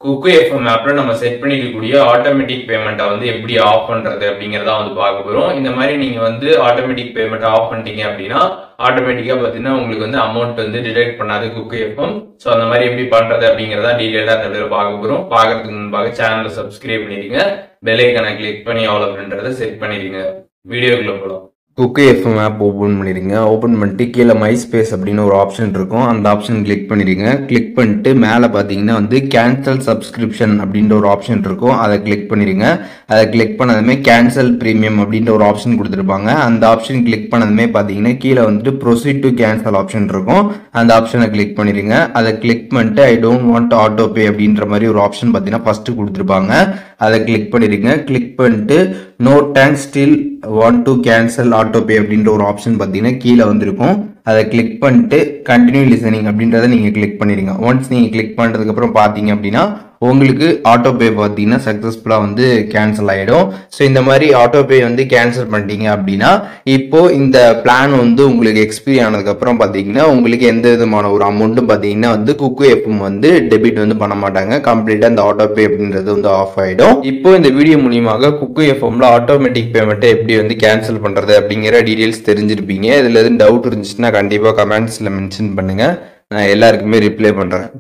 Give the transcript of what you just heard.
குக்கு FM ஆப்ல நம்ம set பண்ணிருக்கக்கூடிய automatic பேமெண்ட்டை வந்து எப்படி ஆஃப் பண்றது அப்படிங்கறத வந்து பார்க்க போறோம். இந்த மாதிரி நீங்க வந்து ஆட்டோமேட்டிக் பேமெண்ட் ஆஃப் பண்ணிட்டீங்க அப்படின்னா ஆட்டோமேட்டிக்கா பாத்தீங்கன்னா உங்களுக்கு வந்து அமௌண்ட் வந்து டிடெக்ட் பண்ணாது குக்கு எஃப்எம். ஸோ அந்த மாதிரி எப்படி பண்றது அப்படிங்கறத டீடைலா இந்த வீடியோல பார்க்க போறோம். பார்க்கறதுக்கு முன்பாக சேனலை சப்ஸ்கிரைப் பண்ணிடுங்க, பெல் ஐகானை கிளிக் பண்ணி ஆல் அப்படின்றத செட் பண்ணிடுங்க. வீடியோக்குள்ள போகலாம். குக்கு எஃப்எம் ஆப் ஓப்பன் பண்ணிடுங்க. ஓப்பன் பண்ணிட்டு கீழே மை ஸ்பேஸ் அப்படின்னு ஒரு ஆப்ஷன் இருக்கும். அந்த ஆப்ஷன் கிளிக் பண்ணிடுங்க. கிளிக் பண்ணிட்டு மேலே பார்த்தீங்கன்னா வந்து கேன்சல் சப்ஸ்கிரிப்ஷன் அப்படின்ற ஒரு ஆப்ஷன் இருக்கும். அதை கிளிக் பண்ணிடுங்க. அதை கிளிக் பண்ணதுமே கேன்சல் ப்ரீமியம் அப்படின்ற ஒரு ஆப்ஷன் கொடுத்துருப்பாங்க. அந்த ஆப்ஷன் கிளிக் பண்ணதுமே பார்த்தீங்கன்னா கீழே வந்துட்டு ப்ரொசீட் டு கேன்சல் ஆப்ஷன் இருக்கும். அந்த ஆப்ஷனை கிளிக் பண்ணிடுங்க. அதை கிளிக் பண்ணிட்டு I don't want auto pay அப்படின்ற மாதிரி ஒரு ஆப்ஷன் பார்த்தீங்கன்னா ஃபர்ஸ்ட் கொடுத்துருப்பாங்க. அதை கிளிக் பண்ணிடுங்க. கிளிக் பண்ணிட்டு no thanks still want to cancel auto pay அப்படின்ற ஒரு ஆப்ஷன் பார்த்தீங்கன்னா கீழே வந்திருக்கும். அதை கிளிக் பண்ணிட்டு கண்டினியூ லிசனிங் அப்படின்றத நீங்கள் கிளிக் பண்ணிடுங்க. ஒன்ஸ் நீங்கள் கிளிக் பண்ணுறதுக்கப்புறம் பார்த்தீங்க அப்படின்னா உங்களுக்கு ஆட்டோ பே பார்த்தீங்கன்னா சக்ஸஸ்ஃபுல்லாக வந்து கேன்சல் ஆகிடும். ஸோ இந்த மாதிரி ஆட்டோ பே வந்து கேன்சல் பண்ணிட்டீங்க அப்படின்னா இப்போ இந்த பிளான் வந்து உங்களுக்கு எக்ஸ்பீரி ஆனதுக்கப்புறம் பார்த்தீங்கன்னா உங்களுக்கு எந்த விதமான ஒரு அமௌண்ட்டும் பார்த்தீங்கன்னா வந்து குக்கு எஃப்எம் வந்து டெபிட் வந்து பண்ண மாட்டாங்க. கம்ப்ளீட்டாக இந்த ஆட்டோ பே அப்படின்றது வந்து ஆஃப் ஆகிடும். இப்போ இந்த வீடியோ மூலியமாக குக்கு எஃப்எம்ல ஆட்டோமேட்டிக் பேமெண்ட்டை எப்படி வந்து கேன்சல் பண்ணுறது அப்படிங்கிற டீடைல்ஸ் தெரிஞ்சிருப்பீங்க. இதில் எதுவும் டவுட் இருந்துச்சுன்னா கண்டிப்பாக கமெண்ட்ஸில் மென்ஷன் பண்ணுங்கள். நான் எல்லாருக்குமே ரிப்ளை பண்ணுறேன்.